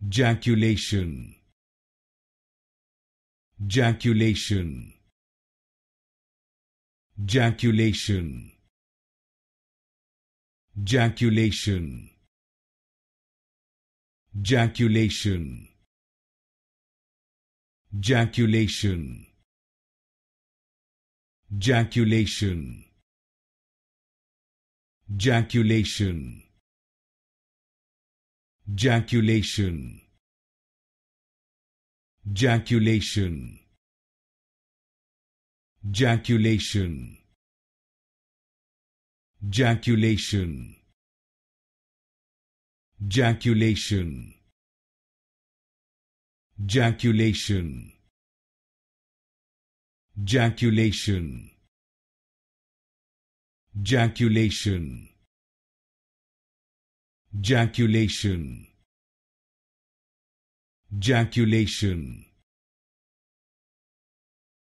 Jaculation. Jaculation. Jaculation. Jaculation. Jaculation. Jaculation. Jaculation. Jaculation. Jaculation. Jaculation. Jaculation. Jaculation. Jaculation. Jaculation. Jaculation. Jaculation. Jaculation. Jaculation.